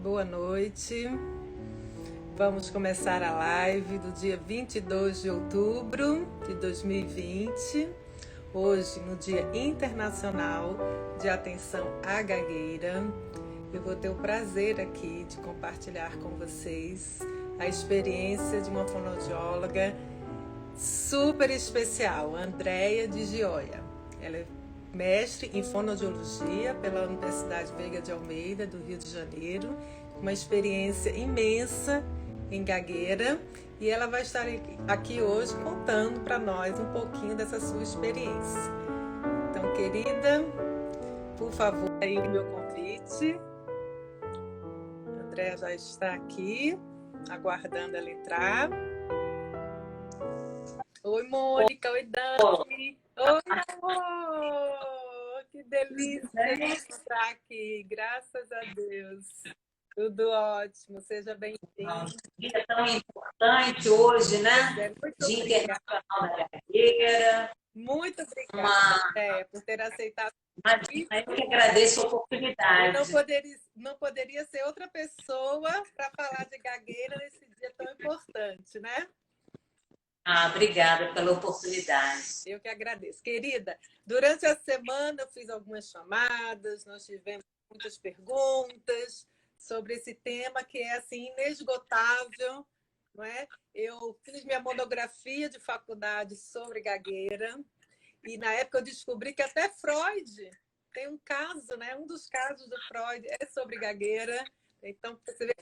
boa noite. Vamos começar a live do dia 22 de outubro de 2020. Hoje, no Dia Internacional de Atenção à Gagueira, eu vou ter o prazer aqui de compartilhar com vocês a experiência de uma fonoaudióloga super especial, Andréia de Gioia. Ela é mestre em fonoaudiologia pela Universidade Veiga de Almeida, do Rio de Janeiro, uma experiência imensa em gagueira, e ela vai estar aqui hoje contando para nós um pouquinho dessa sua experiência. Então, querida, por favor, aí o meu convite. A Andréia já está aqui, aguardando ela entrar. Oi, Mônica. Oi, Dani. Oi, amor. Que delícia estar aqui. Graças a Deus. Tudo ótimo. Seja bem-vindo. Um dia tão importante hoje, né? Dia Internacional da Gagueira. Muito obrigada, por ter aceitado. Eu que agradeço a oportunidade. Não poderia ser outra pessoa para falar de gagueira nesse dia tão importante, né? Obrigada pela oportunidade. Eu que agradeço. Querida, durante a semana eu fiz algumas chamadas, nós tivemos muitas perguntas sobre esse tema que é assim inesgotável, não é? Eu fiz minha monografia de faculdade sobre gagueira e na época eu descobri que até Freud tem um caso, né? Um dos casos do Freud é sobre gagueira. Então, você vê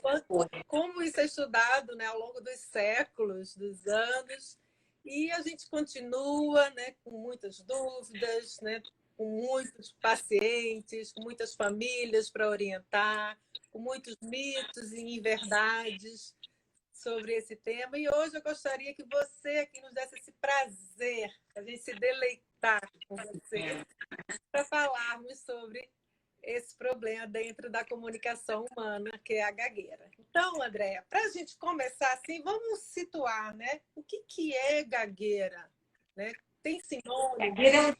como isso é estudado, né, ao longo dos séculos, dos anos, e a gente continua, né, com muitas dúvidas, né, com muitos pacientes, com muitas famílias para orientar, com muitos mitos e inverdades sobre esse tema. E hoje eu gostaria que você aqui nos desse esse prazer, a gente se deleitar com você, para falarmos sobre esse problema dentro da comunicação humana, que é a gagueira. Então, Andréia, para a gente começar assim, vamos situar, né? O que é gagueira? Né? Tem sinônimo? Gagueira é um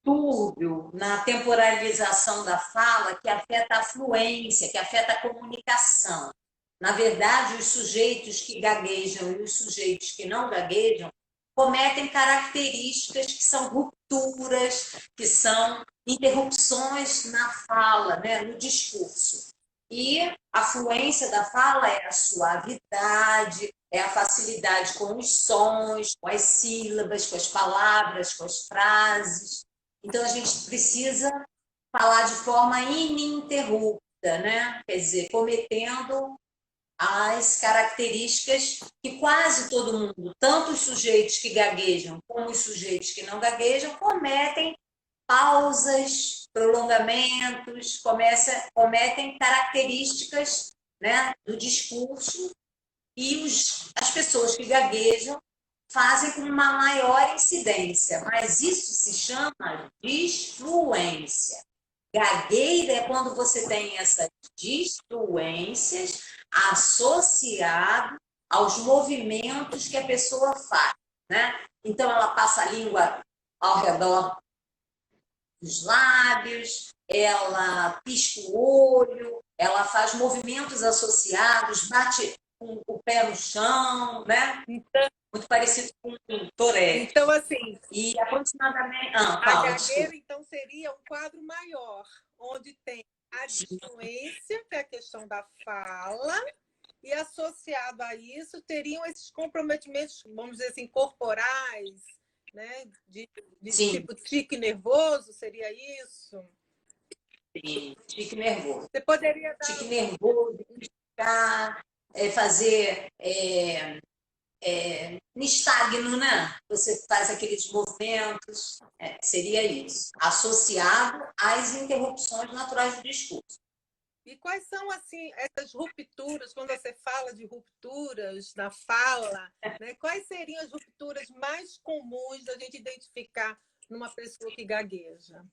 distúrbio na temporalização da fala que afeta a fluência, que afeta a comunicação. Na verdade, os sujeitos que gaguejam e os sujeitos que não gaguejam cometem características que são rupturas, que são interrupções na fala, né, no discurso. E a fluência da fala é a suavidade, é a facilidade com os sons, com as sílabas, com as palavras, com as frases. Então, a gente precisa falar de forma ininterrupta, né? Quer dizer, cometendo as características que quase todo mundo, tanto os sujeitos que gaguejam como os sujeitos que não gaguejam, cometem pausas, prolongamentos, cometem características, né, do discurso, e as pessoas que gaguejam fazem com uma maior incidência, mas isso se chama disfluência. Gagueira é quando você tem essas disfluências associadas aos movimentos que a pessoa faz, né? Então, ela passa a língua ao redor dos lábios, ela pisca o olho, ela faz movimentos associados, bate com o pé no chão, né? Então, muito parecido com o Tourette. Então, assim, e aproximadamente... a gagueira, então, seria um quadro maior, onde tem a disfluência, que é a questão da fala, e associado a isso teriam esses comprometimentos, vamos dizer assim, corporais, né? De tipo tique nervoso, seria isso? Sim, tique nervoso. Você poderia dar... Tique nervoso, fazer nistagmo, né? Você faz aqueles movimentos, seria isso, associado às interrupções naturais do discurso. E quais são, assim, essas rupturas, quando você fala de rupturas na fala, né? Quais seriam as rupturas mais comuns da gente identificar numa pessoa que gagueja?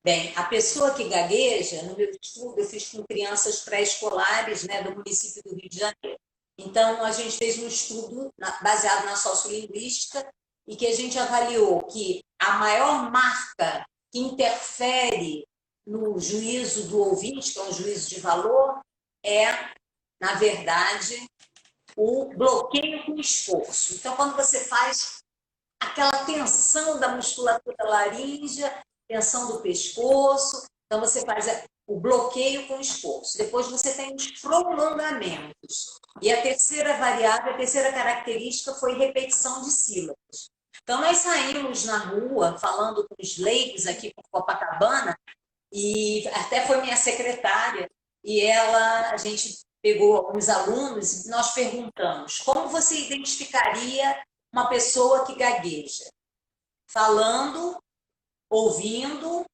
Bem, a pessoa que gagueja, no meu estudo, eu fiz com crianças pré-escolares, né, do município do Rio de Janeiro. Então, a gente fez um estudo baseado na sociolinguística e que a gente avaliou que a maior marca que interfere no juízo do ouvinte, que é um juízo de valor, é, na verdade, o bloqueio com esforço. Então, quando você faz aquela tensão da musculatura laríngea, tensão do pescoço, então você faz o bloqueio com esforço. Depois você tem os prolongamentos. E a terceira variável, a terceira característica foi repetição de sílabas. Então, nós saímos na rua, falando com os leigos aqui por Copacabana, e até foi minha secretária, e a gente pegou alguns alunos e nós perguntamos: como você identificaria uma pessoa que gagueja? Falando, ouvindo,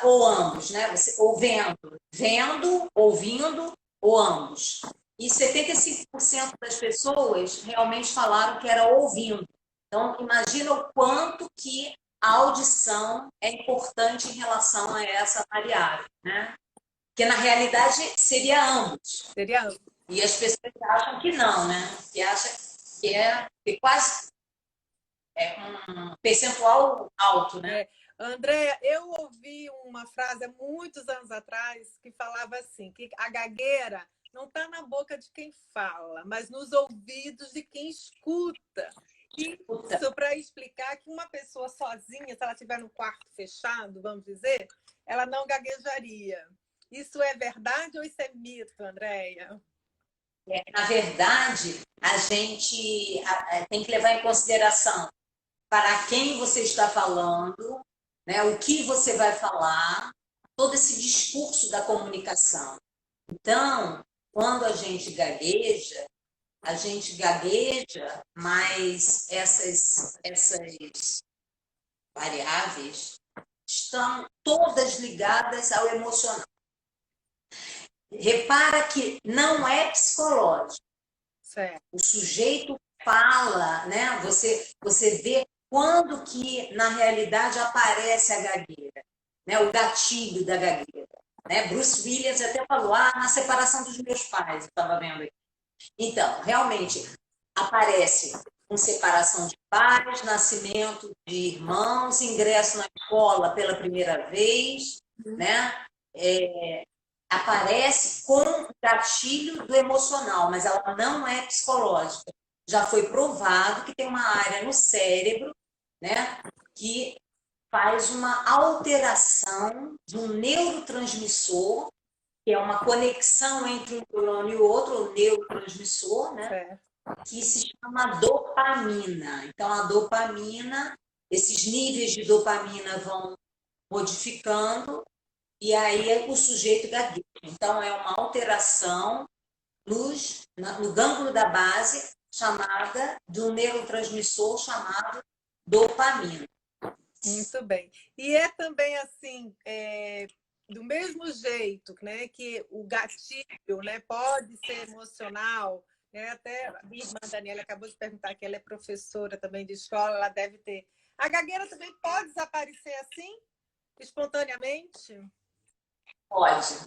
ou ambos, né? Ou vendo, ouvindo, ou ambos. E 75% das pessoas realmente falaram que era ouvindo. Então, imagina o quanto que a audição é importante em relação a essa variável, né? Que na realidade seria ambos. Seria ambos. E as pessoas acham que não, né? Que acham que quase um percentual alto, né? Andréa, eu ouvi uma frase há muitos anos atrás que falava assim, que a gagueira não está na boca de quem fala, mas nos ouvidos de quem escuta. Isso para explicar que uma pessoa sozinha, se ela estiver no quarto fechado, vamos dizer, ela não gaguejaria. Isso é verdade ou isso é mito, Andréa? Na verdade, a gente tem que levar em consideração para quem você está falando, né, o que você vai falar, todo esse discurso da comunicação. Então, quando a gente gagueja, mas essas variáveis estão todas ligadas ao emocional. Repara que não é psicológico. Certo. O sujeito fala, né? Você vê quando que, na realidade, aparece a gagueira, né? O gatilho da gagueira. Né? Bruce Willis até falou, na separação dos meus pais, eu estava vendo aqui. Então, realmente, aparece com separação de pais, nascimento de irmãos, ingresso na escola pela primeira vez, né? Aparece com o gatilho do emocional, mas ela não é psicológica. Já foi provado que tem uma área no cérebro, né, que faz uma alteração de um neurotransmissor, que é uma conexão entre um neurônio e o outro, o neurotransmissor, né, que se chama dopamina. Então, a dopamina, esses níveis de dopamina vão modificando, e aí o sujeito gagueja. Então, é uma alteração no gânglio da base, chamada de um neurotransmissor chamado dopamina. Muito bem. E é também assim, do mesmo jeito, né, que o gatilho, né, pode ser emocional, né? Até a minha irmã Daniela acabou de perguntar que ela é professora também de escola, ela deve ter. A gagueira também pode desaparecer assim, espontaneamente? Pode.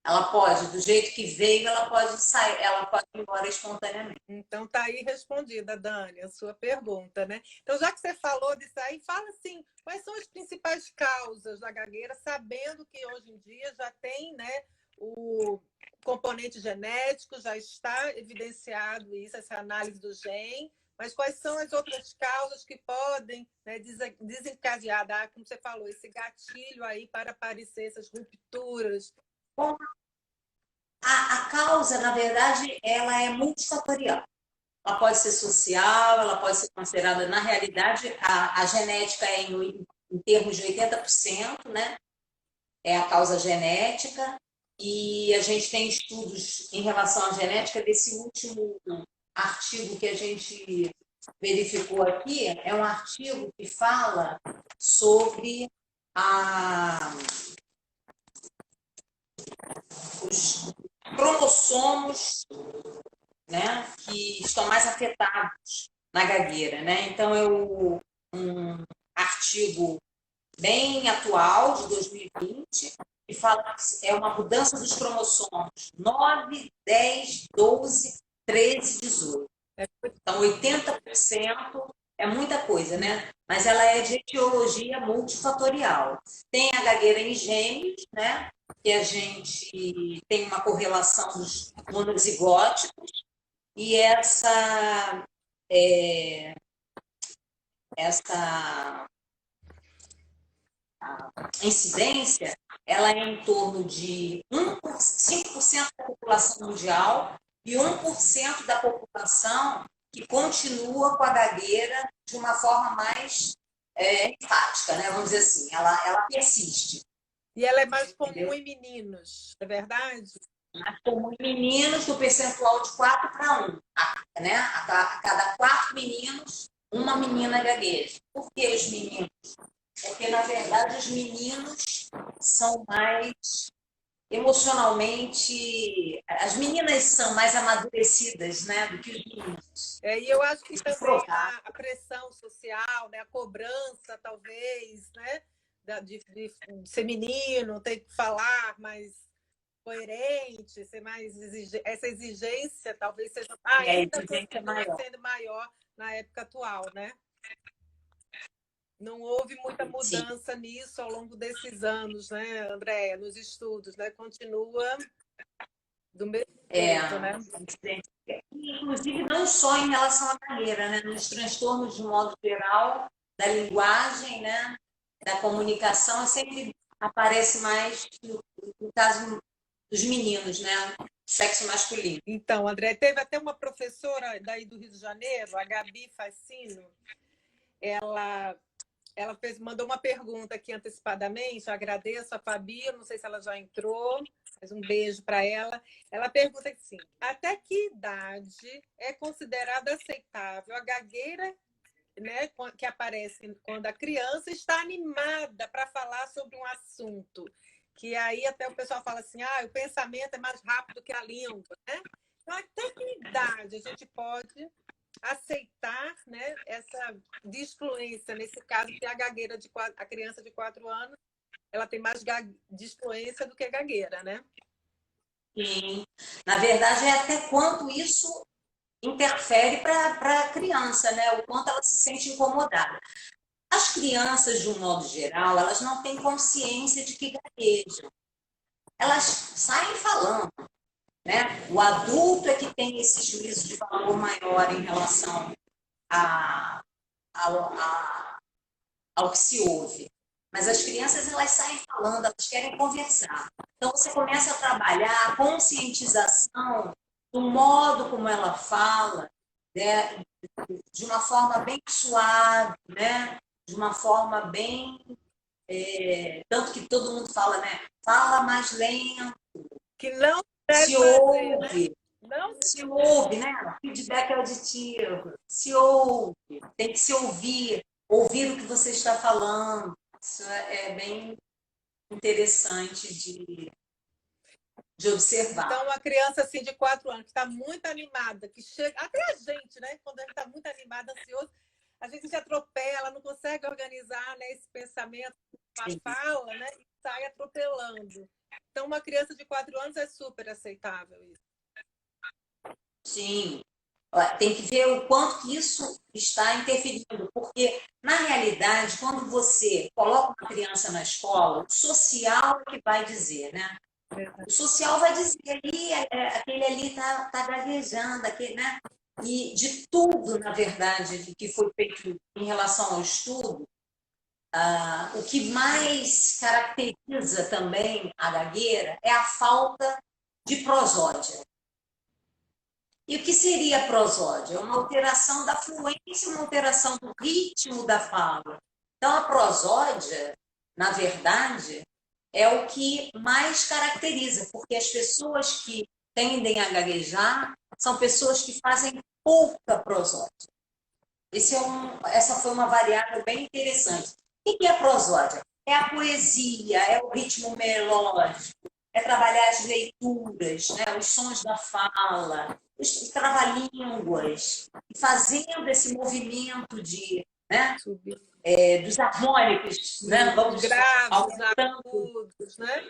Ela pode, do jeito que veio, ela pode sair, ela pode ir embora espontaneamente. Então tá aí respondida, Dani, a sua pergunta, né? Então, já que você falou disso aí, fala assim, quais são as principais causas da gagueira, sabendo que hoje em dia já tem, né, o componente genético, já está evidenciado isso, essa análise do gene, mas quais são as outras causas que podem, né, desencadear, como você falou, esse gatilho aí para aparecer essas rupturas? Bom, a causa, na verdade, ela é multifatorial. Ela pode ser social, ela pode ser considerada, na realidade, a genética é em termos de 80%, né? É a causa genética, e a gente tem estudos em relação à genética. Desse último artigo que a gente verificou aqui, é um artigo que fala sobre os cromossomos, né, que estão mais afetados na gagueira, né? Então, é um artigo bem atual, de 2020, que fala que é uma mudança dos cromossomos 9, 10, 12, 13, 18. Então, 80% é muita coisa, né? Mas ela é de etiologia multifatorial. Tem a gagueira em gêmeos, né? Que a gente tem uma correlação dos monozigóticos, e essa incidência, ela é em torno de 5% da população mundial e 1% da população que continua com a gagueira de uma forma mais enfática, né? Vamos dizer assim, ela persiste. E ela é mais comum Entendeu? em meninos, é verdade? Mais comum em meninos, do percentual de 4:1. Né? A cada 4 meninos, uma menina gagueja. Por que os meninos? Porque, na verdade, os meninos são mais emocionalmente. As meninas são mais amadurecidas, né, do que os meninos. E eu acho que também a pressão social, né, a cobrança, talvez, né, de ser menino, ter que falar mais coerente, ser mais essa exigência talvez seja ainda continue sendo maior na época atual, né? Não houve muita mudança nisso ao longo desses anos, né, Andréia, nos estudos, né? Continua do mesmo jeito, né? Inclusive, não só em relação à carreira, né? Nos transtornos de modo geral, da linguagem, né? Da comunicação, sempre aparece mais no caso dos meninos, né? Sexo masculino. Então, André, teve até uma professora daí do Rio de Janeiro, a Gabi Facino, ela mandou uma pergunta aqui antecipadamente, eu agradeço a Fabi, não sei se ela já entrou, mas um beijo para ela. Ela pergunta assim: até que idade é considerada aceitável a gagueira, né, que aparece quando a criança está animada para falar sobre um assunto? Que aí até o pessoal fala assim, o pensamento é mais rápido que a língua, né? Então, até que idade a gente pode aceitar, né, essa disfluência, nesse caso, que a gagueira a criança de 4 anos, ela tem mais disfluência do que gagueira, né? Sim. Na verdade, é até quanto isso interfere para a criança, né? O quanto ela se sente incomodada. As crianças, de um modo geral, elas não têm consciência de que gaguejam. Elas saem falando, né? O adulto é que tem esse juízo de valor maior em relação ao que se ouve. Mas as crianças, elas saem falando, elas querem conversar. Então, você começa a trabalhar a conscientização do modo como ela fala, né? De uma forma bem suave, né? De uma forma bem... tanto que todo mundo fala, né? Fala mais lento. Que não se ouve, ouve. Né? Não se ouve, né? Feedback auditivo. Se ouve. Tem que se ouvir. Ouvir o que você está falando. Isso é bem interessante de observar. Então, uma criança assim de 4 anos que está muito animada, que chega. Até a gente, né? Quando a gente está muito animada, ansioso, a gente se atropela, não consegue organizar, né, esse pensamento, a fala, né? E sai atropelando. Então, uma criança de 4 anos é super aceitável isso. Sim. Tem que ver o quanto que isso está interferindo, porque, na realidade, quando você coloca uma criança na escola, o social é que vai dizer, né? O social vai dizer ali, aquele ali está gaguejando, aquele, né? E de tudo, na verdade, que foi feito em relação ao estudo, o que mais caracteriza também a gagueira é a falta de prosódia. E o que seria a prosódia? Uma alteração da fluência, uma alteração do ritmo da fala. Então, a prosódia, na verdade, é o que mais caracteriza, porque as pessoas que tendem a gaguejar são pessoas que fazem pouca prosódia. Essa foi uma variável bem interessante. O que é a prosódia? É a poesia, é o ritmo melódico, é trabalhar as leituras, né, os sons da fala, os trava-línguas, fazendo esse movimento né, dos harmônicos, né? Vamos graves, agudos, né?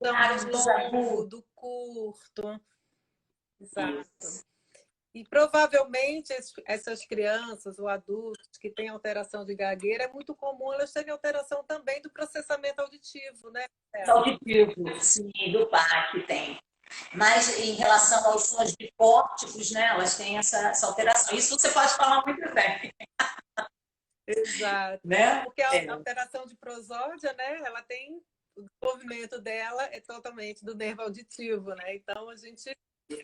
Graves, do longo, do curto. Exato. E provavelmente essas crianças ou adultos que têm alteração de gagueira, é muito comum elas terem alteração também do processamento auditivo, né? Auditivo, sim, do PAC tem. Mas em relação aos sons bifórticos, né, elas têm essa alteração. Isso você pode falar muito bem. Exato. Né? Porque a alteração de prosódia, né, ela tem o desenvolvimento dela é totalmente do nervo auditivo, né? Então a gente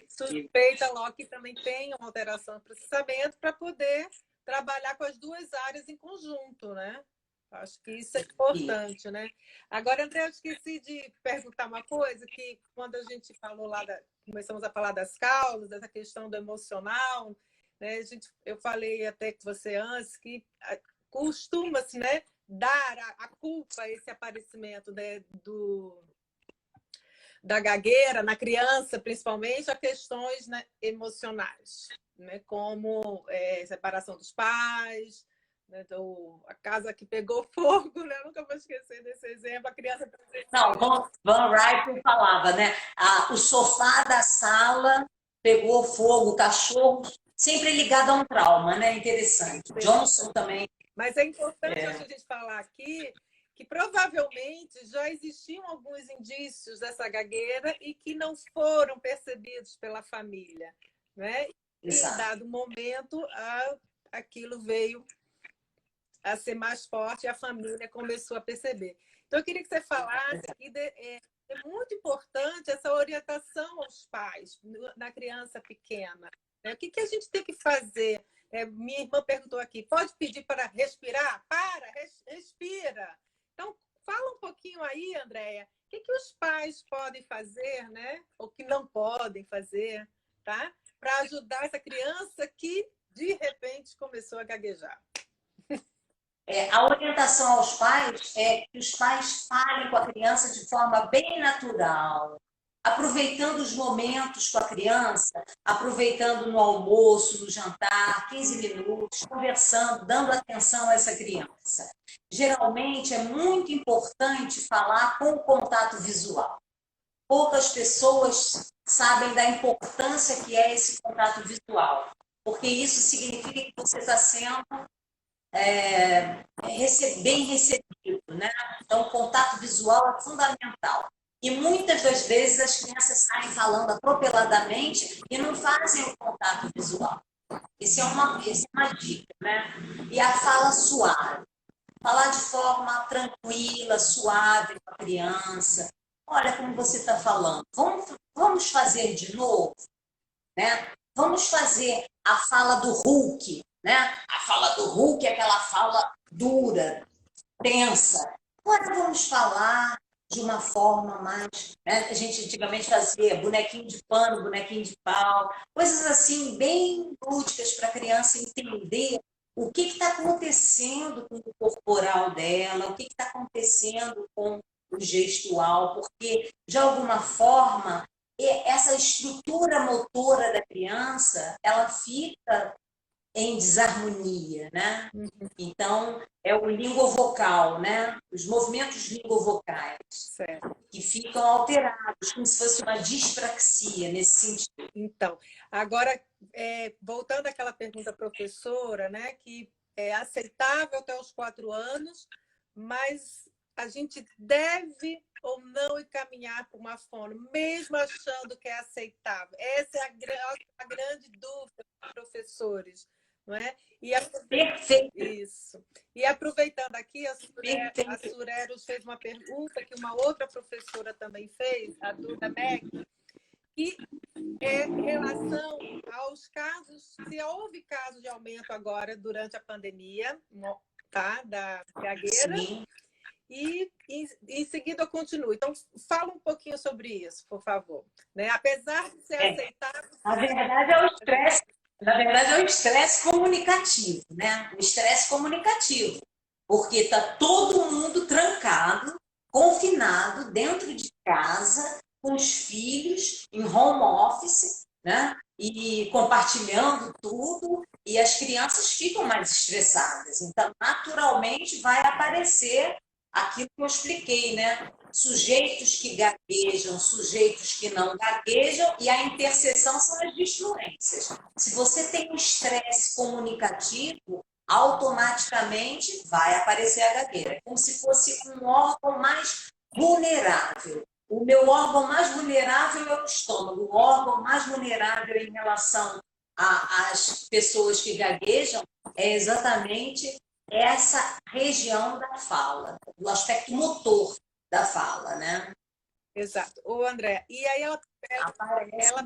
suspeita logo que também tem uma alteração de processamento para poder trabalhar com as duas áreas em conjunto, né? Acho que isso é importante, né? Agora, André, eu esqueci de perguntar uma coisa, que quando a gente falou lá, começamos a falar das causas, dessa questão do emocional, né? Eu falei até com você antes que costuma-se, né, dar a culpa a esse aparecimento, né, da gagueira na criança, principalmente, a questões, né, emocionais, né, como separação dos pais, né, a casa que pegou fogo, né? Eu nunca vou esquecer desse exemplo. A criança... Não, Van Riper falava, né? O sofá da sala pegou fogo, o cachorro, sempre ligado a um trauma, né? Interessante. Johnson também. Mas é importante a gente falar aqui que provavelmente já existiam alguns indícios dessa gagueira e que não foram percebidos pela família, né? E em dado momento, aquilo veio a ser mais forte e a família começou a perceber. Então, eu queria que você falasse que é muito importante essa orientação aos pais na criança pequena. Né? O que a gente tem que fazer? Minha irmã perguntou aqui, pode pedir para respirar? Respira. Então, fala um pouquinho aí, Andréia, o que os pais podem fazer, né? Ou que não podem fazer, tá? Para ajudar essa criança que, de repente, começou a gaguejar. A orientação aos pais é que os pais falem com a criança de forma bem natural, aproveitando os momentos com a criança, aproveitando no almoço, no jantar, 15 minutos, conversando, dando atenção a essa criança. Geralmente é muito importante falar com o contato visual. Poucas pessoas sabem da importância que é esse contato visual, porque isso significa que você está sendo bem recebido, né? Então, o contato visual é fundamental. E muitas das vezes as crianças saem falando atropeladamente e não fazem o contato visual. Essa é uma dica, né? E a fala suave. Falar de forma tranquila, suave com a criança. Olha como você está falando. Vamos fazer de novo, né? Vamos fazer a fala do Hulk, né? A fala do Hulk é aquela fala dura, tensa. Agora vamos falar de uma forma mais... Né? A gente antigamente fazia bonequinho de pano, bonequinho de pau, coisas assim bem lúdicas para a criança entender o que está acontecendo com o corporal dela, o que está acontecendo com o gestual, porque, de alguma forma, essa estrutura motora da criança, ela fica em desarmonia, né? Então, é o linguovocal, né? Os movimentos linguovocais que ficam alterados, como se fosse uma dispraxia nesse sentido. Então, agora, voltando àquela pergunta professora, né? Que é aceitável até os 4 anos, mas a gente deve ou não encaminhar para uma fono, mesmo achando que é aceitável. Essa é a grande dúvida dos professores. Não é? Perfeito. Isso. E aproveitando aqui, a Sureros fez uma pergunta que uma outra professora também fez, a Duda Meg, que é em relação aos casos, se houve caso de aumento agora durante a pandemia, tá, da gagueira. Sim. E em seguida eu continuo. Então, fala um pouquinho sobre isso, por favor. Né? Apesar de ser aceitável... Na verdade, é o estresse. Na verdade, é o estresse comunicativo, né? O estresse comunicativo. Porque está todo mundo trancado, confinado, dentro de casa, com os filhos, em home office, né? E compartilhando tudo, e as crianças ficam mais estressadas. Então, naturalmente, vai aparecer aquilo que eu expliquei, né? sujeitos que gaguejam, sujeitos que não gaguejam, e a interseção são as disfluências. Se você tem um estresse comunicativo, automaticamente vai aparecer a gagueira, como se fosse um órgão mais vulnerável. O meu órgão mais vulnerável é o estômago, o órgão mais vulnerável em relação às pessoas que gaguejam é exatamente essa região da fala, do aspecto motor da fala, né? Exato. Ô, André, e aí ela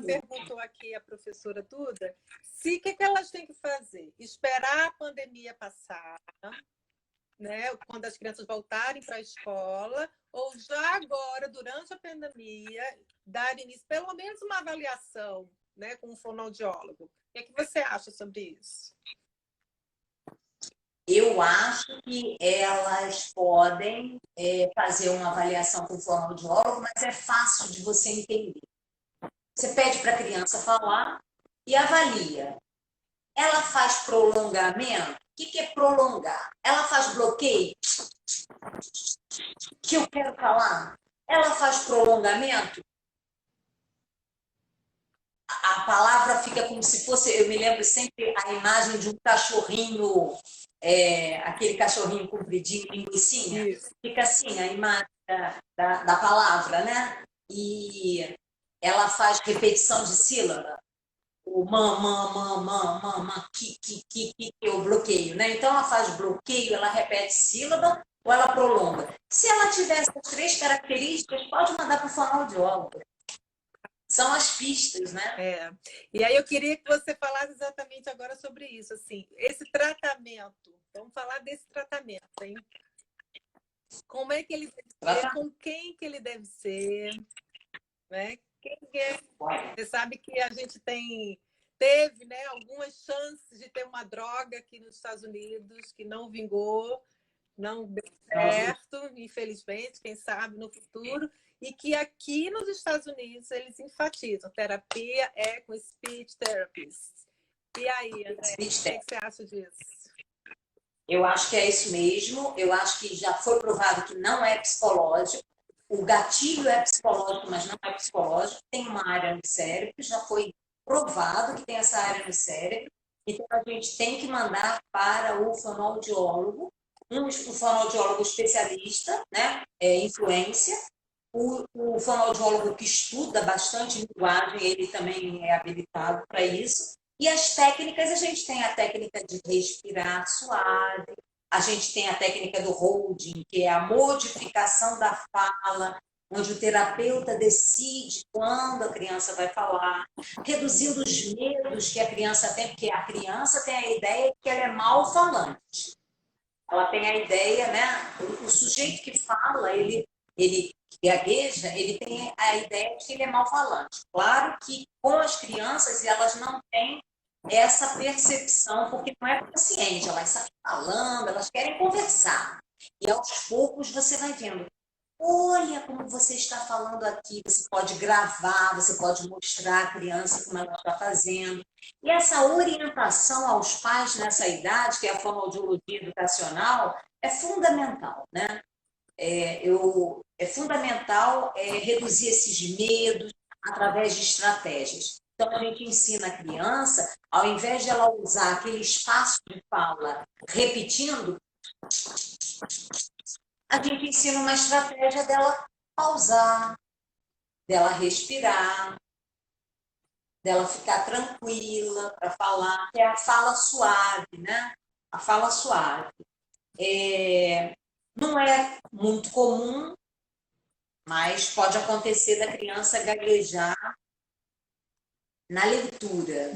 perguntou aqui, a professora Duda, se o que elas têm que fazer? Esperar a pandemia passar, né? Quando as crianças voltarem para a escola, ou já agora, durante a pandemia, dar início, pelo menos uma avaliação, né, com um fonoaudiólogo. O que você acha sobre isso? Eu acho que elas podem fazer uma avaliação com o fonoaudiólogo, mas é fácil de você entender. Você pede para a criança falar e avalia. Ela faz prolongamento? O que é prolongar? Ela faz bloqueio? Que eu quero falar? Ela faz prolongamento? A palavra fica como se fosse, eu me lembro sempre a imagem de um cachorrinho, aquele cachorrinho compridinho, linguicinha, fica assim a imagem da palavra, né? E ela faz repetição de sílaba, o que eu bloqueio, né? Então ela faz bloqueio, ela repete sílaba ou ela prolonga. Se ela tiver essas 3 características, pode mandar para o fonoaudiólogo. São as pistas, né? E aí eu queria que você falasse exatamente agora sobre isso, assim, esse tratamento. Vamos falar desse tratamento, hein? Como é que ele deve ser, com quem que ele deve ser, né? Você sabe que a gente teve, né, algumas chances de ter uma droga aqui nos Estados Unidos que não vingou, não deu certo, infelizmente, quem sabe no futuro. E que aqui nos Estados Unidos eles enfatizam terapia com speech therapist. E aí, André, o que você acha disso? Eu acho que é isso mesmo. Eu acho que já foi provado que não é psicológico. O gatilho é psicológico, mas não é psicológico. Tem uma área no cérebro, já foi provado que tem essa área no cérebro. Então, a gente tem que mandar para o fonoaudiólogo, um fonoaudiólogo especialista, né, influência. O fonoaudiólogo que estuda bastante linguagem, ele também é habilitado para isso. E as técnicas, a gente tem a técnica de respirar suave, a gente tem a técnica do holding, que é a modificação da fala, onde o terapeuta decide quando a criança vai falar, reduzindo os medos que a criança tem, porque a criança tem a ideia que ela é mal falante. Ela tem a ideia, né? O sujeito que fala, ele gagueja, ele tem a ideia de que ele é mal-falante. Claro que com as crianças elas não têm essa percepção, porque não é consciente, elas estão falando, elas querem conversar. E aos poucos você vai vendo, olha como você está falando aqui, você pode gravar, você pode mostrar à criança como ela está fazendo. E essa orientação aos pais nessa idade, que é a fonoaudiologia educacional, é fundamental, né? É fundamental reduzir esses medos através de estratégias. Então, a gente ensina a criança, ao invés de ela usar aquele espaço de fala repetindo, a gente ensina uma estratégia dela pausar, dela respirar, dela ficar tranquila para falar, que é a fala suave, né? A fala suave. Não é muito comum, mas pode acontecer da criança gaguejar na leitura.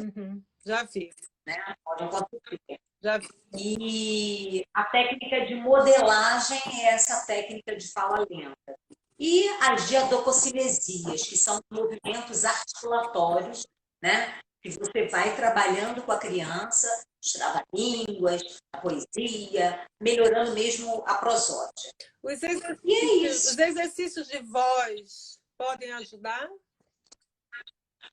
Já vi. Né? Pode acontecer. Já vi. E a técnica de modelagem é essa técnica de fala lenta. E as diadococinesias, que são movimentos articulatórios, né? Que você vai trabalhando com a criança, os trava-línguas, a poesia, melhorando mesmo a prosódia. Os exercícios de voz podem ajudar?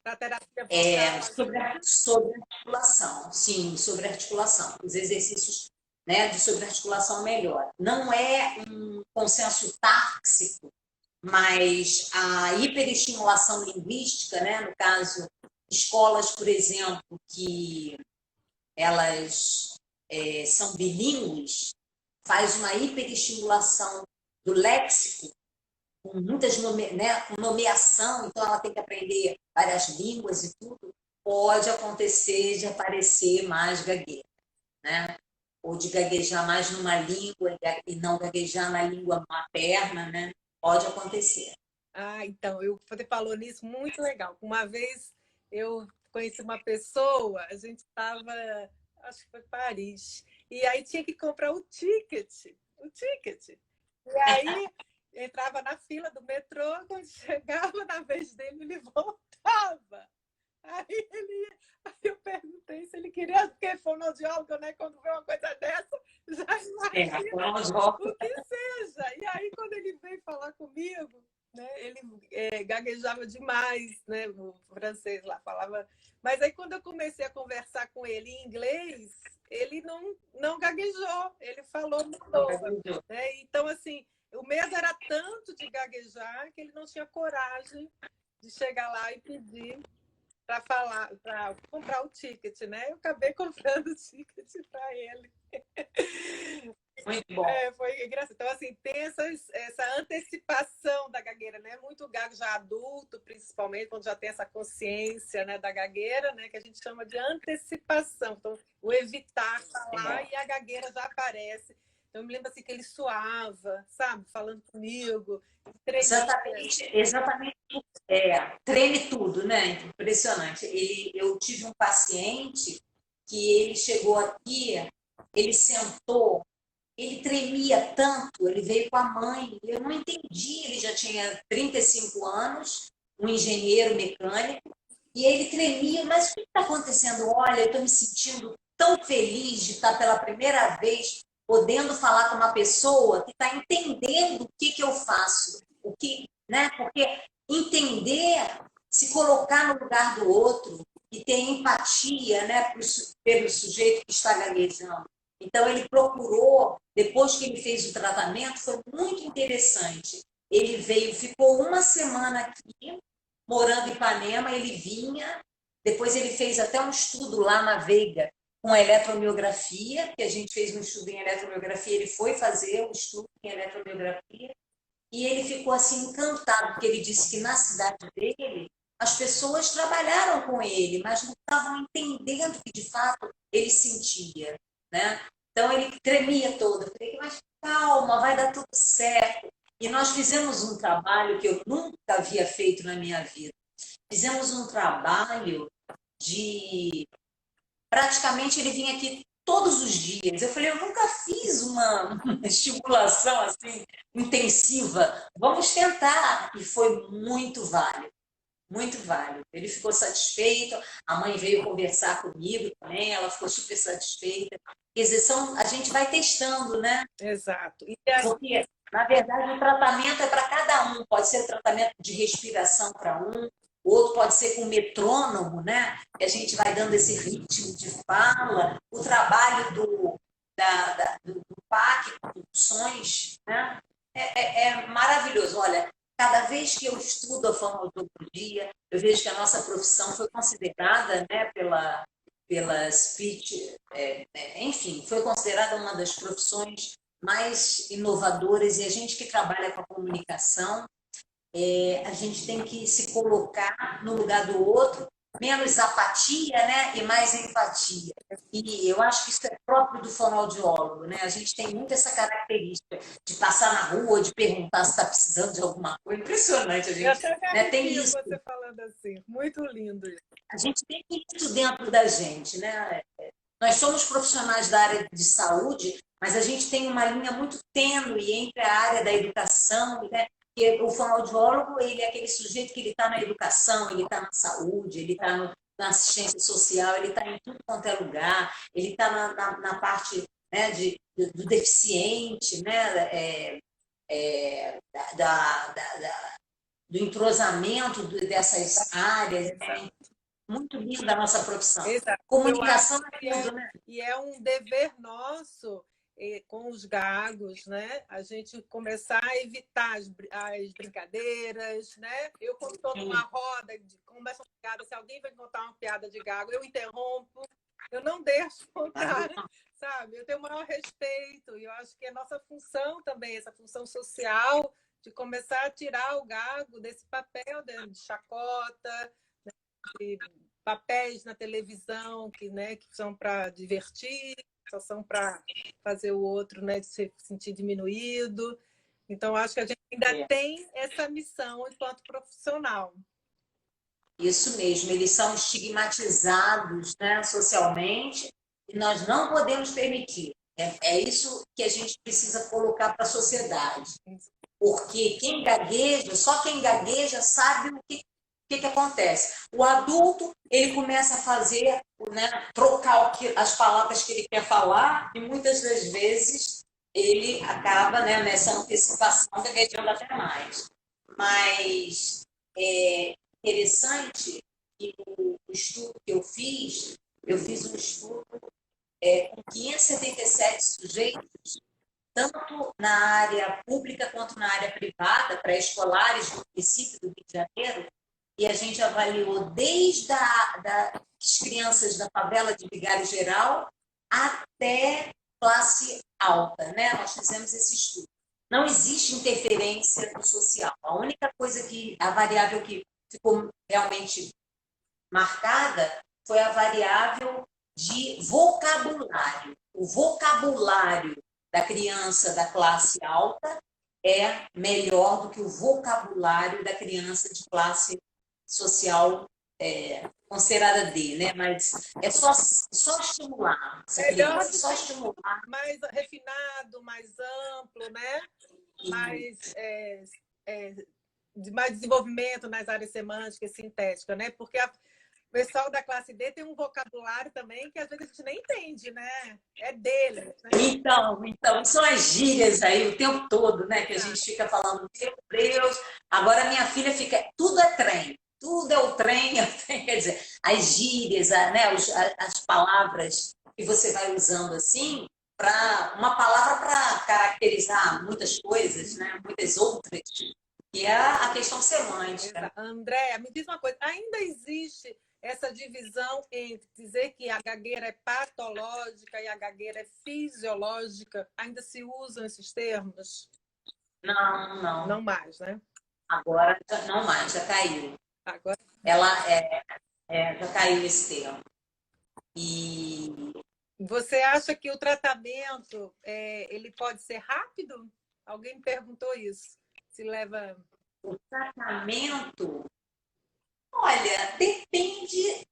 Para terapia vocal? Sobre articulação, sim, sobre articulação. Os exercícios, né, de sobre articulação melhor. Não é um consenso táxico mas a hiperestimulação linguística, né, no caso, escolas, por exemplo, que elas são bilíngues, faz uma hiperestimulação do léxico, com muitas com nomeação, então ela tem que aprender várias línguas e tudo, pode acontecer de aparecer mais gagueira, né? Ou de gaguejar mais numa língua e não gaguejar na língua materna, né? Pode acontecer. Ah, então, você falou nisso, muito legal. Uma vez eu conheci uma pessoa, a gente estava, acho que foi Paris, e aí tinha que comprar o ticket, o ticket. E aí entrava na fila do metrô, quando chegava na vez dele, ele voltava. Aí eu perguntei se ele queria, porque fonoaudiólogo, né? Quando vê uma coisa dessa, já imagina o que seja. E aí, quando ele veio falar comigo, né, ele gaguejava demais, né? O francês lá falava. Mas aí, quando eu comecei a conversar com ele em inglês, ele não gaguejou, ele falou muito. Né? Então, assim, o medo era tanto de gaguejar que ele não tinha coragem de chegar lá e pedir para comprar o ticket, né? Eu acabei comprando o ticket para ele. Muito bom. Foi engraçado. Então, assim, tem essa antecipação da gagueira, né? Muito gago já adulto, principalmente, quando já tem essa consciência, né, da gagueira, né? Que a gente chama de antecipação. Então, o evitar falar e a gagueira já aparece. Então, eu me lembro assim que ele suava, sabe? Falando comigo. Exatamente. Treme tudo, né? Impressionante. Eu tive um paciente que ele chegou aqui, ele sentou, ele tremia tanto, ele veio com a mãe, eu não entendi, ele já tinha 35 anos, um engenheiro mecânico, e ele tremia, mas o que está acontecendo? Olha, eu estou me sentindo tão feliz de estar pela primeira vez podendo falar com uma pessoa que está entendendo o que eu faço, o que, né? Porque entender, se colocar no lugar do outro e ter empatia, né, pelo sujeito que está gaguejando. Então, ele procurou, depois que ele fez o tratamento, foi muito interessante. Ele veio, ficou uma semana aqui, morando em Ipanema, ele vinha, depois ele fez até um estudo lá na Veiga, com a eletromiografia, que a gente fez um estudo em eletromiografia, ele foi fazer um estudo em eletromiografia, e ele ficou assim encantado, porque ele disse que na cidade dele as pessoas trabalharam com ele, mas não estavam entendendo o que de fato ele sentia, né? Então ele tremia todo. Eu falei, mas calma, vai dar tudo certo. E nós fizemos um trabalho que eu nunca havia feito na minha vida. Fizemos um trabalho de... Praticamente ele vinha aqui todos os dias. Eu falei, eu nunca fiz uma estimulação assim intensiva. Vamos tentar. E foi muito válido. Muito válido. Ele ficou satisfeito, a mãe veio conversar comigo também, ela ficou super satisfeita. Quer dizer, a gente vai testando, né? Exato. Porque, na verdade, o tratamento é para cada um. Pode ser tratamento de respiração para um, o outro pode ser com metrônomo, né? E a gente vai dando esse ritmo de fala. O trabalho do PAC, com sons, né? É maravilhoso. Olha, cada vez que eu estudo a fonoaudiologia, eu vejo que a nossa profissão foi considerada, né, pela speech, enfim, foi considerada uma das profissões mais inovadoras, e a gente que trabalha com a comunicação, a gente tem que se colocar no lugar do outro, menos apatia, né, e mais empatia. E eu acho que isso é próprio do fonoaudiólogo, né? A gente tem muito essa característica de passar na rua, de perguntar se está precisando de alguma coisa. Impressionante, a gente. Eu até né? Tem isso. Você falando assim, muito lindo. A gente tem isso dentro da gente, né? Nós somos profissionais da área de saúde, mas a gente tem uma linha muito tênue entre a área da educação, né? Porque o fonoaudiólogo, ele é aquele sujeito que ele está na educação, ele está na saúde, ele está na assistência social, ele está em tudo quanto é lugar, ele está na parte, né, do deficiente, né, do entrosamento dessas áreas. Né? Muito linda a nossa profissão. Exato. Comunicação é tudo, né? E é um dever nosso com os gagos, né? A gente começar a evitar as brincadeiras, né? Eu, quando estou numa roda de conversa de piada, se alguém vai contar uma piada de gago, eu interrompo, eu não deixo contar, sabe? Eu tenho o maior respeito e eu acho que é nossa função também, essa função social, de começar a tirar o gago desse papel de chacota, de papéis na televisão que são para divertir, só são para fazer o outro, né, se sentir diminuído. Então, acho que a gente ainda tem essa missão enquanto profissional. Isso mesmo, eles são estigmatizados, né, socialmente, e nós não podemos permitir. É isso que a gente precisa colocar para a sociedade. Porque quem gagueja, só quem gagueja sabe o que acontece. O adulto, ele começa a fazer, né, trocar as palavras que ele quer falar, e muitas das vezes ele acaba, né, nessa antecipação gaguejando até mais. Mas é interessante que o estudo que eu fiz um estudo com 577 sujeitos, tanto na área pública quanto na área privada, pré-escolares do município do Rio de Janeiro, e a gente avaliou desde as crianças da favela de Vigário Geral até classe alta, né? Nós fizemos esse estudo. Não existe interferência no social. A única coisa a variável que ficou realmente marcada foi a variável de vocabulário. O vocabulário da criança da classe alta é melhor do que o vocabulário da criança de classe social considerada D, né? Mas é só estimular essa criança, só estimular. Mais refinado, mais amplo, né? De mais desenvolvimento nas áreas semânticas e sintéticas, né? Porque o pessoal da classe D tem um vocabulário também que às vezes a gente nem entende, né? É deles, né? Então, são as gírias aí o tempo todo, né? Que a gente fica falando, meu Deus, agora minha filha fica, tudo é trem, tudo é o trem, quer dizer, as gírias, né? As palavras que você vai usando assim, uma palavra para caracterizar muitas coisas, né? Muitas outras, que é a questão semântica. Andréa, me diz uma coisa, ainda existe essa divisão entre dizer que a gagueira é patológica e a gagueira é fisiológica? Ainda se usam esses termos? Não. Não mais, né? Agora não mais, já caiu. Agora... Ela já caiu esse termo. E você acha que o tratamento ele pode ser rápido? Alguém me perguntou isso. Se leva... O tratamento, olha, depende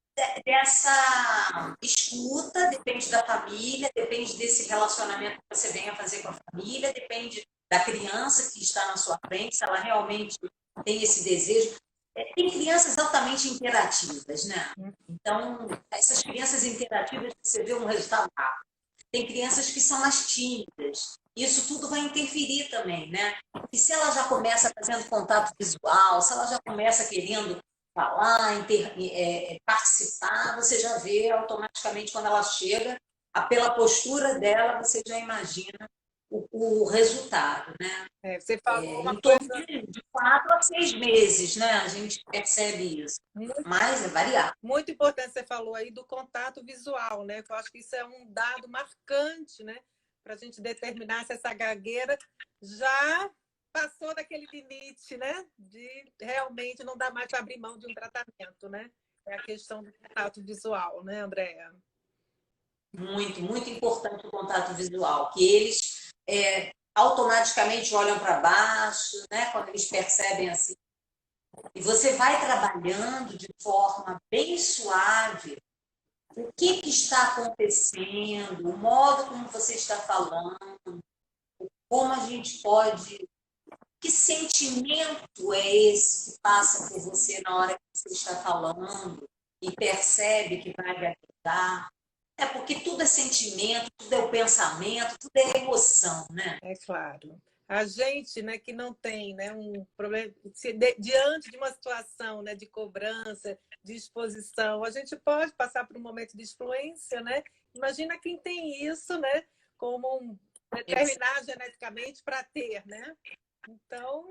dessa escuta, depende da família, depende desse relacionamento que você venha fazer com a família, depende da criança que está na sua frente, se ela realmente tem esse desejo. Tem crianças altamente interativas, né? Então, essas crianças interativas, você vê um resultado rápido. Tem crianças que são mais tímidas. Isso tudo vai interferir também, né? E se ela já começa fazendo contato visual, se ela já começa querendo falar, participar, você já vê automaticamente quando ela chega, pela postura dela, você já imagina o resultado, né? Você falou uma em torno coisa... de 4 a 6 meses, né? A gente percebe isso. Mas é variável. Muito importante, você falou aí do contato visual, né? Eu acho que isso é um dado marcante, né? Para a gente determinar se essa gagueira já passou daquele limite, né? De realmente não dar mais para abrir mão de um tratamento, né? É a questão do contato visual, né, Andréa? Muito, muito importante o contato visual, que eles automaticamente olham para baixo, né? Quando eles percebem assim. E você vai trabalhando de forma bem suave o que está acontecendo, o modo como você está falando, como a gente pode... Que sentimento é esse que passa por você na hora que você está falando e percebe que vai gaguejar? Porque tudo é sentimento, tudo é o pensamento, tudo é emoção, né? É claro. A gente, né, que não tem, né, um problema, diante de uma situação, né, de cobrança, de exposição, a gente pode passar por um momento de influência, né? Imagina quem tem isso, né, como determinar geneticamente para ter, né? Então,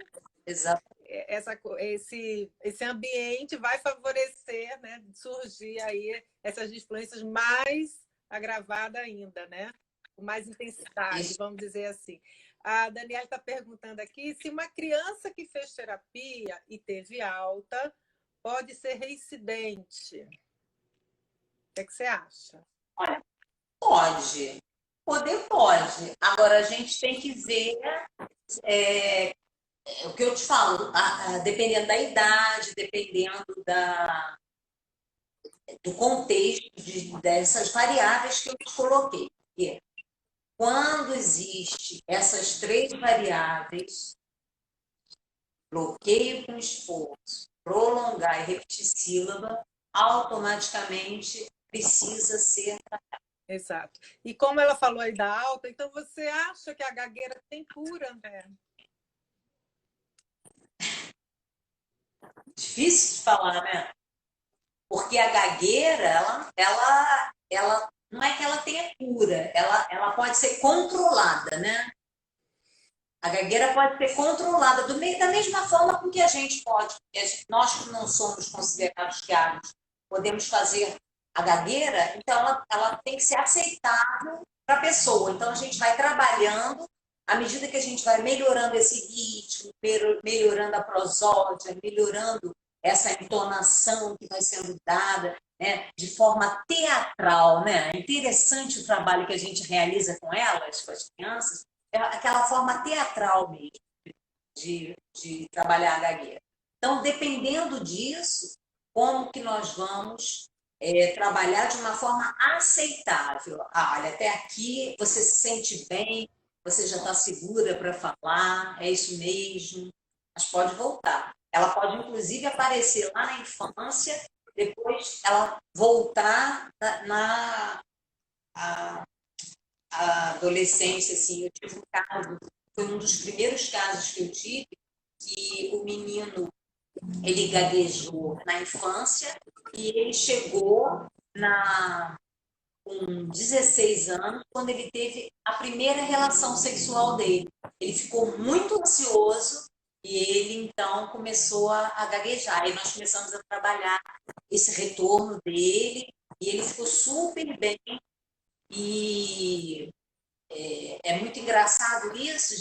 Exato. esse ambiente vai favorecer, né, surgir aí essas displâncias mais agravadas ainda, né? Com mais intensidade, vamos dizer assim. A Daniela está perguntando aqui se uma criança que fez terapia e teve alta pode ser reincidente. O que você acha? Olha, pode. Poder pode. Agora, a gente tem que ver o que eu te falo, dependendo da idade, dependendo do contexto dessas variáveis que eu te coloquei. Porque quando existe essas 3 variáveis, bloqueio com esforço, prolongar e repetir sílaba, automaticamente precisa ser. Exato. E como ela falou aí da alta, então você acha que a gagueira tem cura, André? Difícil de falar, né? Porque a gagueira, ela não é que ela tenha cura, ela pode ser controlada, né? A gagueira pode ser controlada da mesma forma com que a gente pode. Nós que não somos considerados gagos, podemos fazer a gagueira, então ela tem que ser aceitável para a pessoa. Então a gente vai trabalhando, à medida que a gente vai melhorando esse ritmo, melhorando a prosódia, melhorando essa entonação que vai sendo dada, né, de forma teatral, né? É interessante o trabalho que a gente realiza com elas, com as crianças, é aquela forma teatral mesmo de trabalhar a gagueira. Então, dependendo disso, como que nós vamos trabalhar de uma forma aceitável. Olha, até aqui você se sente bem, você já está segura para falar, é isso mesmo, mas pode voltar. Ela pode, inclusive, aparecer lá na infância, depois ela voltar na adolescência. Assim, eu tive um caso, foi um dos primeiros casos que eu tive, que o menino, ele gaguejou na infância e ele chegou com 16 anos, quando ele teve a primeira relação sexual dele. Ele ficou muito ansioso e ele, então, começou a gaguejar. Aí nós começamos a trabalhar esse retorno dele e ele ficou super bem. E é muito engraçado isso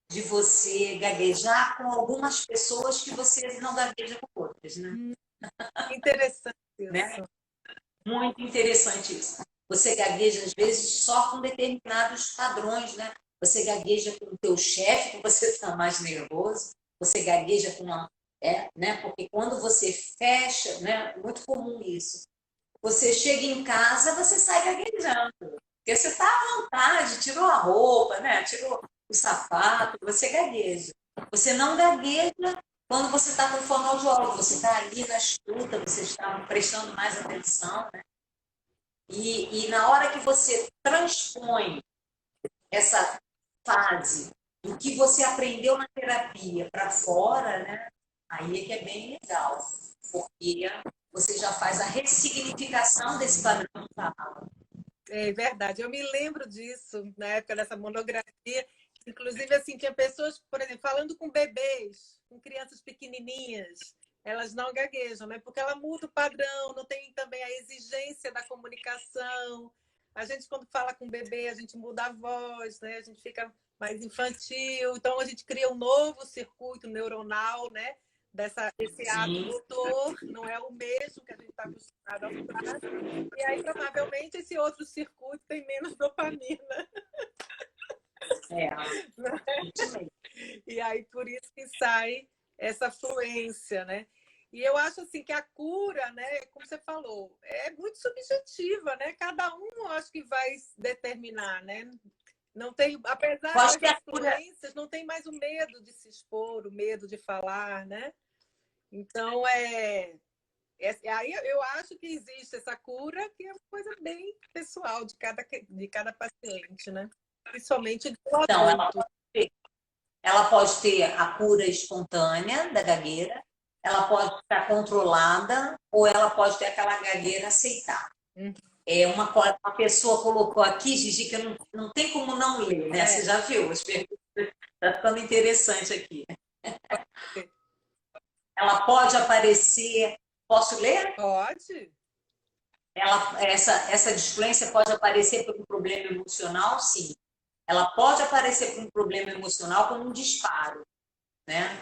de você gaguejar com algumas pessoas que você não gagueja com outras, né? Interessante isso. Né? Muito interessante isso. Você gagueja, às vezes, só com determinados padrões, né? Você gagueja com o teu chefe, que você está mais nervoso. Você gagueja com uma... né? Porque quando você fecha, né? É muito comum isso. Você chega em casa, você sai gaguejando. Porque você está à vontade, tirou a roupa, né? Tirou o sapato, você gagueja. Você não gagueja quando você está com fonoaudiólogo, você está ali na escuta, você está prestando mais atenção, né? E na hora que você transpõe essa fase do que você aprendeu na terapia para fora, né? Aí é que é bem legal, porque você já faz a ressignificação desse padrão de fala. É verdade. Eu me lembro disso na época dessa monografia. Inclusive, assim, tinha pessoas, por exemplo, falando com bebês, com crianças pequenininhas, elas não gaguejam, né? Porque ela muda o padrão, não tem também a exigência da comunicação. A gente, quando fala com bebê, a gente muda a voz, né? A gente fica mais infantil. Então, a gente cria um novo circuito neuronal, né? Desse ato motor, não é o mesmo que a gente está acostumado a usar. E aí, provavelmente, esse outro circuito tem menos dopamina. E aí, por isso que sai essa fluência, né? E eu acho assim que a cura, né, como você falou, é muito subjetiva, né? Cada um acho que vai determinar, né? Não tem, apesar das influências, não tem mais o medo de se expor, o medo de falar, né? Então, aí eu acho que existe essa cura, que é uma coisa bem pessoal de cada paciente, né? Principalmente do adulto. Ela pode ter a cura espontânea da gagueira, ela pode estar controlada, ou ela pode ter aquela gagueira aceitável. Uma pessoa colocou aqui, Gigi, que eu não tem como não ler, né? Você já viu as perguntas? Está ficando interessante aqui. Ela pode aparecer. Posso ler? Pode. Essa disfluência pode aparecer por um problema emocional? Sim. Ela pode aparecer por um problema emocional como um disparo, né?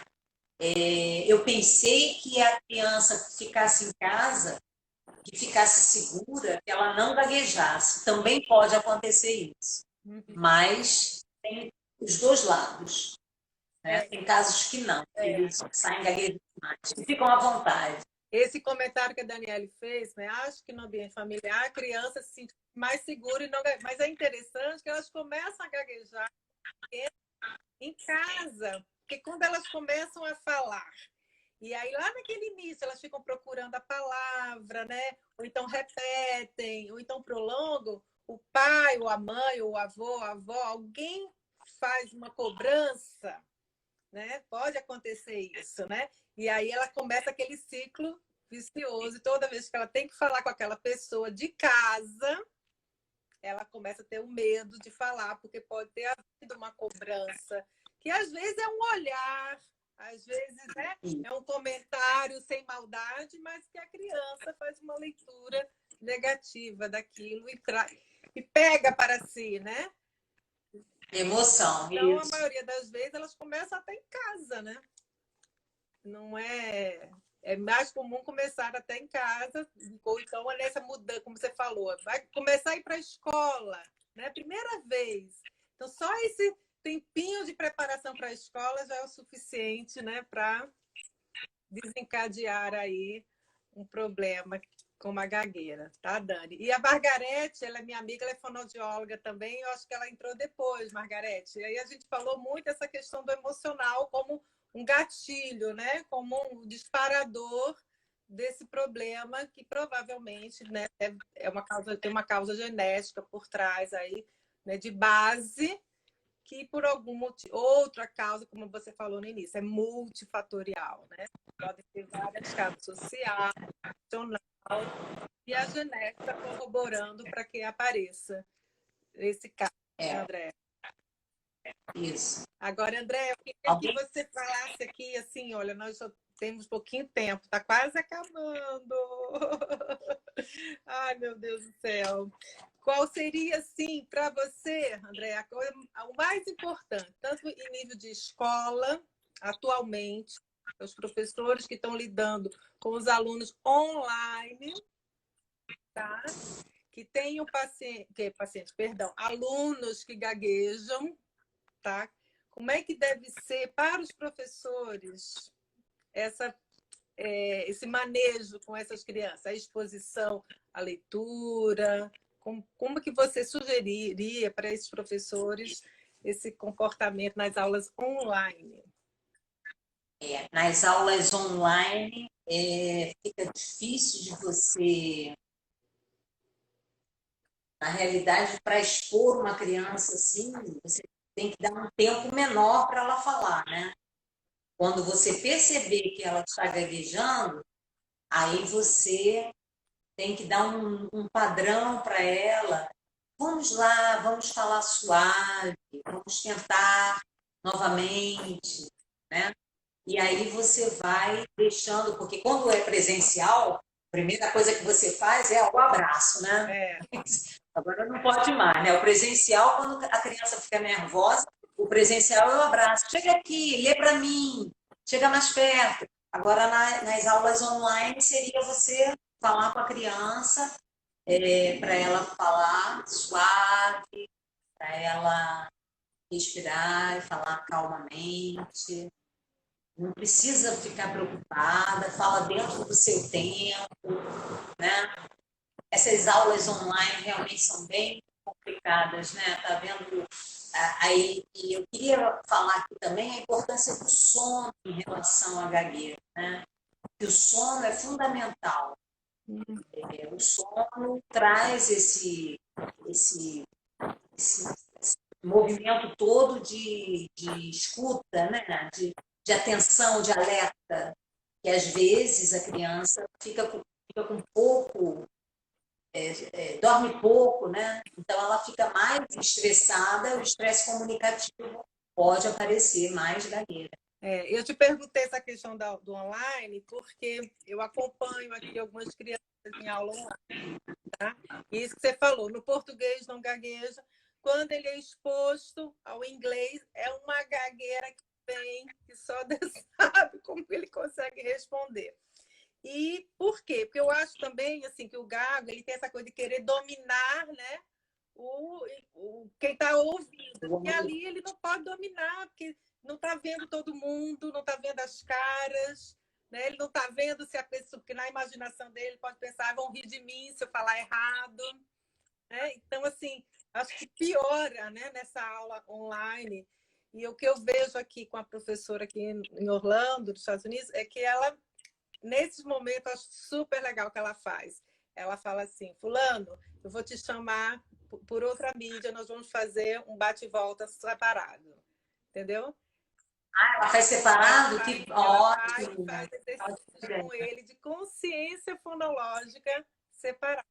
Eu pensei que a criança ficasse em casa, que ficasse segura, que ela não gaguejasse. Também pode acontecer isso. Mas tem os dois lados. Né? Tem casos que não, eles saem gaguejando mais, ficam à vontade. Esse comentário que a Daniele fez, né? Acho que no ambiente familiar a criança se sente mais segura e não gagueja. Mas é interessante que elas começam a gaguejar em casa, porque quando elas começam a falar, e aí lá naquele início elas ficam procurando a palavra, né? Ou então repetem, ou então prolongam, o pai, ou a mãe, ou o avô, a avó, alguém faz uma cobrança, né? Pode acontecer isso, né? E aí ela começa aquele ciclo vicioso. E toda vez que ela tem que falar com aquela pessoa de casa, ela começa a ter o medo de falar, porque pode ter havido uma cobrança, que às vezes é um olhar, às vezes, né, é um comentário sem maldade, mas que a criança faz uma leitura negativa daquilo e pega para si, né? Emoção. Então, Isso. a maioria das vezes, elas começam até em casa, né? Não é... É mais comum começar até em casa, ou então nessa mudança, como você falou, vai começar a ir para a escola, né? Primeira vez. Então, só esse tempinho de preparação para a escola já é o suficiente, né, para desencadear aí um problema como a gagueira, tá, Dani? E a Margarete, ela é minha amiga, ela é fonoaudióloga também, eu acho que ela entrou depois, Margarete. E aí a gente falou muito essa questão do emocional como um gatilho, né? Como um disparador desse problema que provavelmente, né, tem uma causa genética por trás aí, né, de base, que por algum motivo, outra causa, como você falou no início, é multifatorial, né? Podem ter várias causas sociais, emocional, e a genética corroborando para que apareça esse caso, né, André? Isso. Agora, André, eu queria que você falasse aqui, assim, olha, nós só temos pouquinho tempo, está quase acabando. Ai, meu Deus do céu. Qual seria, assim, para você, André, o mais importante, tanto em nível de escola, atualmente, os professores que estão lidando com os alunos online, tá? Que tenham alunos que gaguejam, tá? Como é que deve ser para os professores esse manejo com essas crianças, a exposição à leitura? Como que você sugeriria para esses professores esse comportamento nas aulas online? Nas aulas online fica difícil de você, na realidade, para expor uma criança assim, você tem que dar um tempo menor para ela falar, né? Quando você perceber que ela está gaguejando, aí você tem que dar um padrão para ela. Vamos lá, vamos falar suave, vamos tentar novamente, né? E aí você vai deixando, porque quando é presencial, a primeira coisa que você faz é o abraço, né? Agora não pode mais, né? O presencial, quando a criança fica nervosa, o presencial é o abraço. Chega aqui, lê para mim, chega mais perto. Agora, nas aulas online, seria você falar com a criança, para ela falar suave, para ela respirar e falar calmamente. Não precisa ficar preocupada, fala dentro do seu tempo, né? Essas aulas online realmente são bem complicadas, né? Tá vendo? Aí, e eu queria falar aqui também a importância do sono em relação à gagueira, né? Que o sono é fundamental. O sono traz esse movimento todo de escuta, né? De atenção, de alerta, que às vezes a criança fica com pouco dorme pouco, né? Então ela fica mais estressada, o estresse comunicativo pode aparecer mais gagueira. Eu te perguntei essa questão do online porque eu acompanho aqui algumas crianças em aula online, tá? E isso que você falou, no português não gagueja, quando ele é exposto ao inglês, é uma gagueira que vem, que só Deus sabe como ele consegue responder. E por quê? Porque eu acho também assim, que o gago ele tem essa coisa de querer dominar, né, quem está ouvindo. E ali ele não pode dominar, porque não está vendo todo mundo, não está vendo as caras, né? Ele não está vendo se a pessoa, porque na imaginação dele pode pensar, vão rir de mim se eu falar errado. Né? Então, assim, acho que piora, né, nessa aula online. E o que eu vejo aqui com a professora aqui em Orlando, nos Estados Unidos, é que ela, nesses momentos, acho super legal o que ela faz. Ela fala assim, fulano, eu vou te chamar por outra mídia, nós vamos fazer um bate-volta separado. Entendeu? Ela faz separado? Que ótimo! ótimo! Faz exercício com ele de consciência fonológica separada.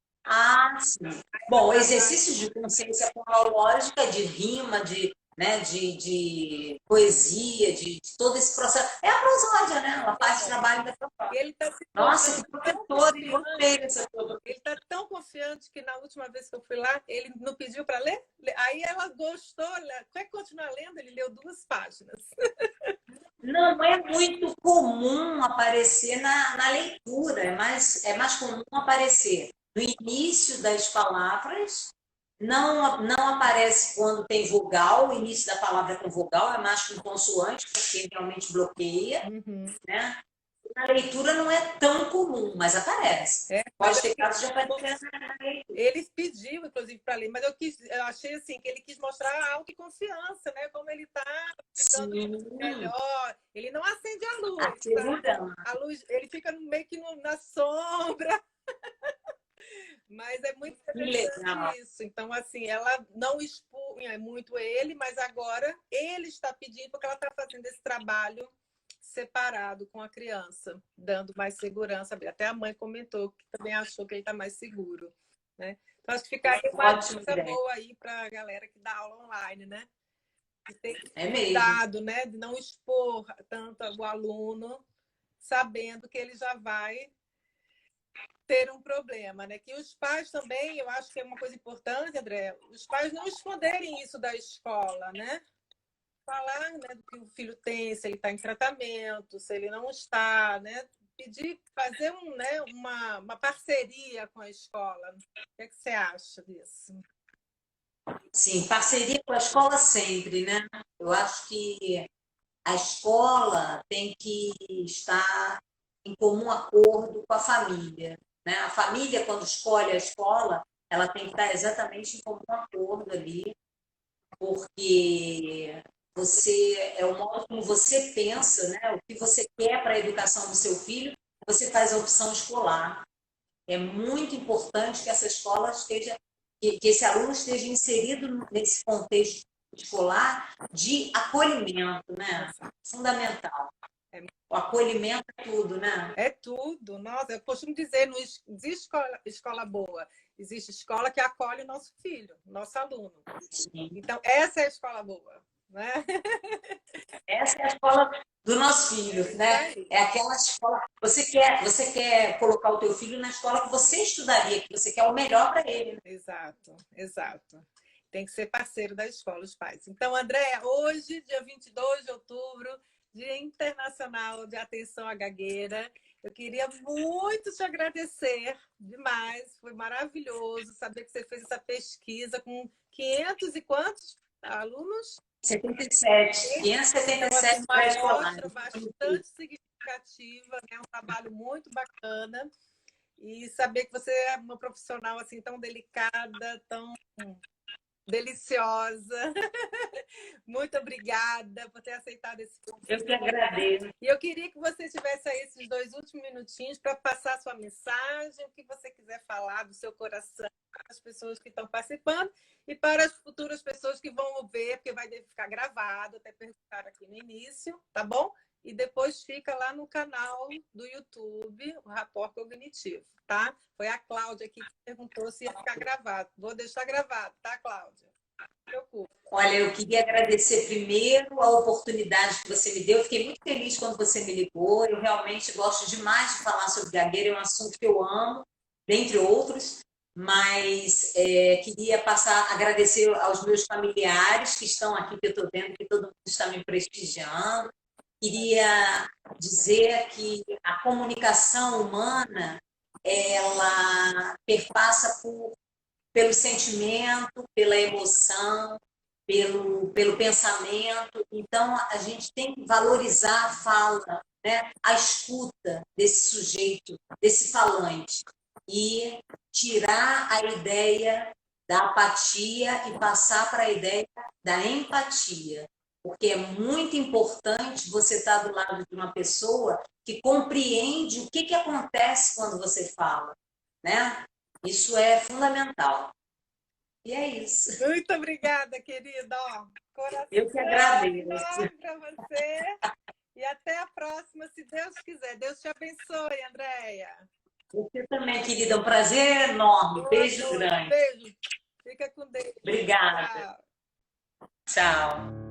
Sim. Bom, exercícios de consciência fonológica, de rima, de poesia, de todo esse processo. É a prosódia, né? Ela faz trabalho da prosódia. Ele tá Nossa, que professor, e gostei dessa coisa. Ele está tão confiante que na última vez que eu fui lá, ele não pediu para ler. Aí ela gostou, quer continuar lendo? Ele leu 2 páginas. Não é muito comum aparecer na leitura, é mais comum aparecer no início das palavras, não aparece quando tem vogal, o início da palavra com vogal, é mais com consoante, porque realmente bloqueia, né? Na leitura não é tão comum, mas aparece. Pode ter casos de aparecer na leitura. Ele pediu, inclusive, para ler, mas eu achei assim que ele quis mostrar a autoconfiança, né? Como ele está ficando melhor. Ele não acende a luz. Tá? A luz, ele fica meio que na sombra. Mas é muito interessante isso. Então, assim, ela não expunha muito ele, mas agora ele está pedindo porque ela está fazendo esse trabalho separado com a criança, dando mais segurança. Até a mãe comentou que também achou que ele está mais seguro. Né? Então, acho que ficaria uma dica boa aí para a galera que dá aula online, né? Que tem cuidado, né? De não expor tanto o aluno, sabendo que ele já vai ter um problema, né? Que os pais também, eu acho que é uma coisa importante, André, os pais não esconderem isso da escola, né? Falar, né, do que o filho tem, se ele está em tratamento, se ele não está, né? Pedir, fazer uma parceria com a escola. O que é que você acha disso? Sim, parceria com a escola sempre, né? Eu acho que a escola tem que estar em comum acordo com a família, né? A família, quando escolhe a escola, ela tem que estar exatamente em comum acordo ali, porque é o modo como você pensa, né? O que você quer para a educação do seu filho, você faz a opção escolar. É muito importante que essa escola esteja, que esse aluno esteja inserido nesse contexto escolar de acolhimento, né? Fundamental. O acolhimento é tudo, né? É tudo. Nossa, eu costumo dizer, não existe escola boa. Existe escola que acolhe o nosso filho, nosso aluno. Sim. Então, essa é a escola boa. Né? Essa é a escola do nosso filho, né? É aquela escola. Você quer colocar o teu filho na escola que você estudaria, que você quer o melhor para ele. Né? Exato, exato. Tem que ser parceiro da escola, os pais. Então, André, hoje, dia 22 de outubro, Dia Internacional de Atenção à Gagueira, eu queria muito te agradecer demais. Foi maravilhoso saber que você fez essa pesquisa com 500 e quantos alunos? 77. 577 pré-escolares. Uma amostra bastante significativa, né? Um trabalho muito bacana. E saber que você é uma profissional assim tão delicada, tão deliciosa. Muito obrigada por ter aceitado esse convite. Eu que agradeço. E eu queria que você tivesse aí esses 2 últimos minutinhos para passar a sua mensagem, o que você quiser falar do seu coração, as pessoas que estão participando e para as futuras pessoas que vão ver, porque vai ficar gravado, até perguntar aqui no início, tá bom? E depois fica lá no canal do YouTube, o Rapport Cognitivo, tá? Foi a Cláudia aqui que perguntou se ia ficar gravado. Vou deixar gravado, tá, Cláudia? Não se preocupe. Olha, eu queria agradecer primeiro a oportunidade que você me deu. Eu fiquei muito feliz quando você me ligou. Eu realmente gosto demais de falar sobre gagueira, é um assunto que eu amo, dentre outros. Mas queria agradecer aos meus familiares que estão aqui, que eu estou vendo que todo mundo está me prestigiando. Queria dizer que a comunicação humana, ela perpassa pelo sentimento, pela emoção, pelo pensamento. Então, a gente tem que valorizar a fala, né? A escuta desse sujeito, desse falante, e tirar a ideia da apatia e passar para a ideia da empatia. Porque é muito importante você estar do lado de uma pessoa que compreende o que acontece quando você fala, né? Isso é fundamental. E é isso. Muito obrigada, querida. Coração Eu que agradeço. enorme para você. E até a próxima, se Deus quiser. Deus te abençoe, Andréia. Você também, querida. Um prazer enorme. Boa Beijo noite. grande. Beijo. Fica com Deus. Obrigada. Tchau. Tchau.